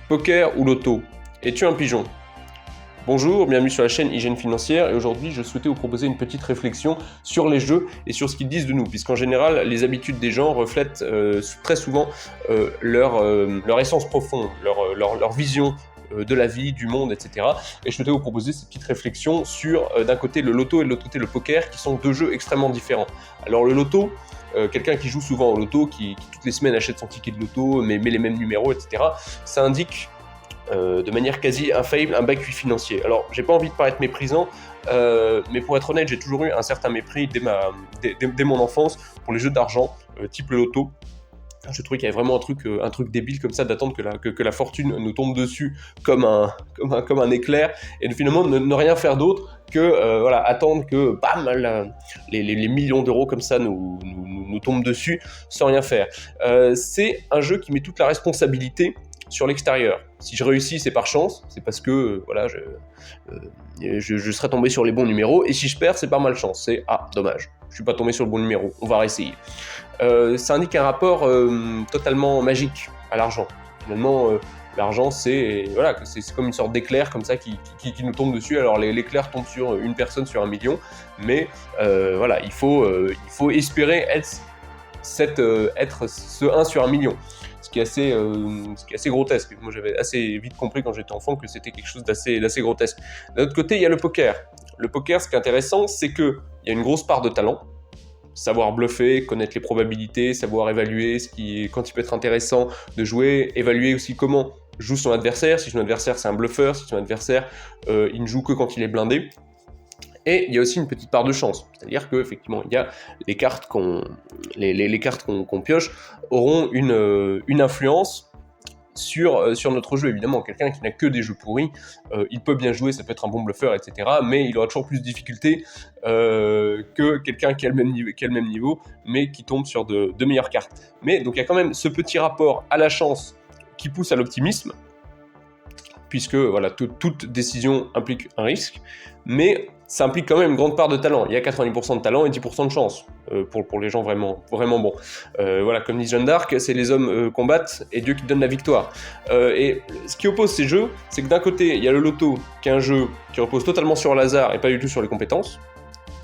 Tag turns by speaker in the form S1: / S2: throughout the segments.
S1: Poker ou loto? Es-tu un pigeon? Bonjour, bienvenue sur la chaîne Hygiène Financière et aujourd'hui je souhaitais vous proposer une petite réflexion sur les jeux et sur ce qu'ils disent de nous, puisqu'en général les habitudes des gens reflètent très souvent leur essence profonde, leur vision de la vie, du monde, etc. Et je souhaitais vous proposer cette petite réflexion sur d'un côté le loto et de l'autre côté le poker, qui sont deux jeux extrêmement différents. Alors le loto, quelqu'un qui joue souvent au loto, qui toutes les semaines achète son ticket de loto, mais met les mêmes numéros, etc., ça indique de manière quasi infaillible un bac financier. Alors, j'ai pas envie de paraître méprisant, mais pour être honnête, j'ai toujours eu un certain mépris dès mon enfance pour les jeux d'argent, type le loto. Je trouvais qu'il y avait vraiment un truc débile comme ça, d'attendre que la fortune nous tombe dessus comme un éclair, et finalement ne rien faire d'autre que attendre que bam, les millions d'euros comme ça nous tombent dessus sans rien faire. C'est un jeu qui met toute la responsabilité sur l'extérieur. Si je réussis, c'est par chance, c'est parce que je serais tombé sur les bons numéros, et si je perds, c'est par malchance, c'est dommage, je suis pas tombé sur le bon numéro, on va réessayer. Ça indique un rapport totalement magique à l'argent. Finalement, l'argent, c'est comme une sorte d'éclair comme ça qui nous tombe dessus. Alors l'éclair tombe sur une personne sur 1 million, mais il faut espérer être ce 1 sur 1 million. Ce qui est assez grotesque. Moi, j'avais assez vite compris quand j'étais enfant que c'était quelque chose d'assez grotesque. D'un autre côté, il y a le poker. Le poker, ce qui est intéressant, c'est qu'il y a une grosse part de talent. Savoir bluffer, connaître les probabilités, savoir évaluer quand il peut être intéressant de jouer, évaluer aussi comment joue son adversaire, si son adversaire c'est un bluffeur, si son adversaire il ne joue que quand il est blindé. Et il y a aussi une petite part de chance, c'est-à-dire qu'effectivement, il y a les cartes qu'on pioche auront une influence sur notre jeu. Évidemment, quelqu'un qui n'a que des jeux pourris, il peut bien jouer, ça peut être un bon bluffeur, etc., mais il aura toujours plus de difficultés que quelqu'un qui a le même niveau, mais qui tombe sur de meilleures cartes. Mais donc il y a quand même ce petit rapport à la chance qui pousse à l'optimisme, puisque toute décision implique un risque, mais ça implique quand même une grande part de talent. Il y a 90% de talent et 10% de chance pour les gens vraiment bons. Comme dit Jeanne d'Arc, c'est les hommes combattent et Dieu qui donne la victoire. Et ce qui oppose ces jeux, c'est que d'un côté, il y a le loto, qui est un jeu qui repose totalement sur le hasard et pas du tout sur les compétences.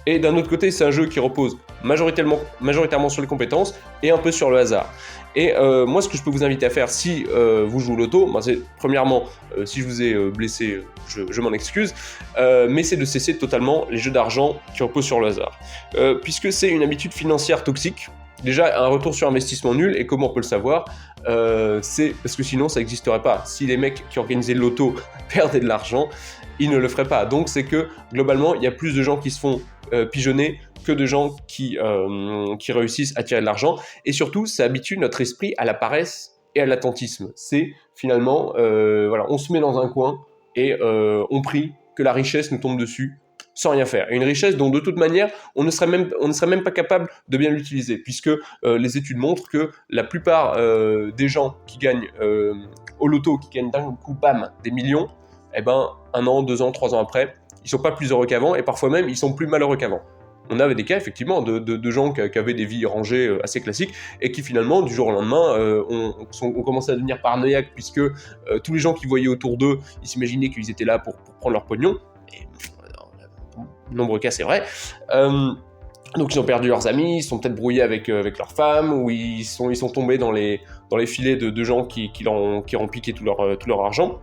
S1: Et d'un autre côté, c'est un jeu qui repose majoritairement sur les compétences et un peu sur le hasard. Et moi, ce que je peux vous inviter à faire si vous jouez au loto, c'est premièrement, si je vous ai blessé, je m'en excuse, mais c'est de cesser totalement les jeux d'argent qui reposent sur le hasard. Puisque c'est une habitude financière toxique, déjà un retour sur investissement nul, et comment on peut le savoir, c'est parce que sinon ça n'existerait pas. Si les mecs qui organisaient le loto perdaient de l'argent, ils ne le feraient pas. Donc c'est que globalement, il y a plus de gens qui se font pigeonner que de gens qui réussissent à tirer de l'argent. Et surtout, ça habitue notre esprit à la paresse et à l'attentisme. C'est finalement, on se met dans un coin et on prie que la richesse nous tombe dessus sans rien faire. Et une richesse dont de toute manière, on ne serait même pas capable de bien l'utiliser, puisque les études montrent que la plupart des gens qui gagnent au loto, qui gagnent d'un coup, bam, des millions, 1 an, 2 ans, 3 ans après, ils sont pas plus heureux qu'avant, et parfois même, ils sont plus malheureux qu'avant. On avait des cas, effectivement, de gens qui avaient des vies rangées assez classiques, et qui finalement, du jour au lendemain, ont commencé à devenir paranoïaques, puisque tous les gens qui voyaient autour d'eux, ils s'imaginaient qu'ils étaient là pour prendre leur pognon, et dans de nombreux cas, c'est vrai. Donc ils ont perdu leurs amis, ils sont peut-être brouillés avec leurs femmes, ou ils sont tombés dans les filets de gens qui leur ont piqué tout leur argent.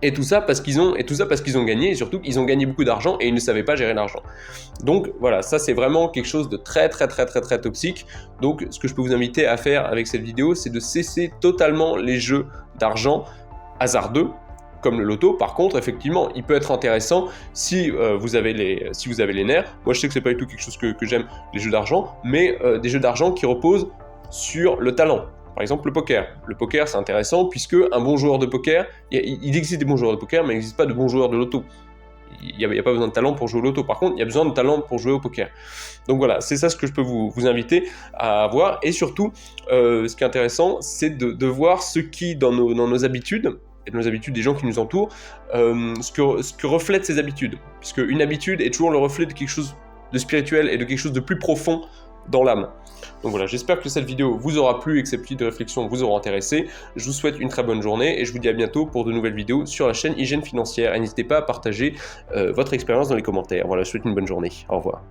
S1: Et tout ça parce qu'ils ont gagné, et surtout qu'ils ont gagné beaucoup d'argent et ils ne savaient pas gérer l'argent. Donc voilà, ça c'est vraiment quelque chose de très très très très très toxique. Donc ce que je peux vous inviter à faire avec cette vidéo, c'est de cesser totalement les jeux d'argent hasardeux, comme le loto. Par contre, effectivement, il peut être intéressant si vous avez les nerfs. Moi je sais que c'est pas du tout quelque chose que j'aime, les jeux d'argent, mais des jeux d'argent qui reposent sur le talent. Par exemple, le poker. Le poker, c'est intéressant puisque un bon joueur de poker, il existe des bons joueurs de poker, mais il n'existe pas de bons joueurs de loto. Il n'y a pas besoin de talent pour jouer au loto. Par contre, il y a besoin de talent pour jouer au poker. Donc voilà, c'est ça ce que je peux vous inviter à voir. Et surtout, ce qui est intéressant, c'est de voir ce qui, dans nos habitudes, et dans les habitudes des gens qui nous entourent, ce que reflètent ces habitudes. Puisque une habitude est toujours le reflet de quelque chose de spirituel et de quelque chose de plus profond dans l'âme. Donc voilà, j'espère que cette vidéo vous aura plu et que ces petites réflexions vous auront intéressé. Je vous souhaite une très bonne journée et je vous dis à bientôt pour de nouvelles vidéos sur la chaîne Hygiène Financière. Et n'hésitez pas à partager votre expérience dans les commentaires. Voilà, je vous souhaite une bonne journée. Au revoir.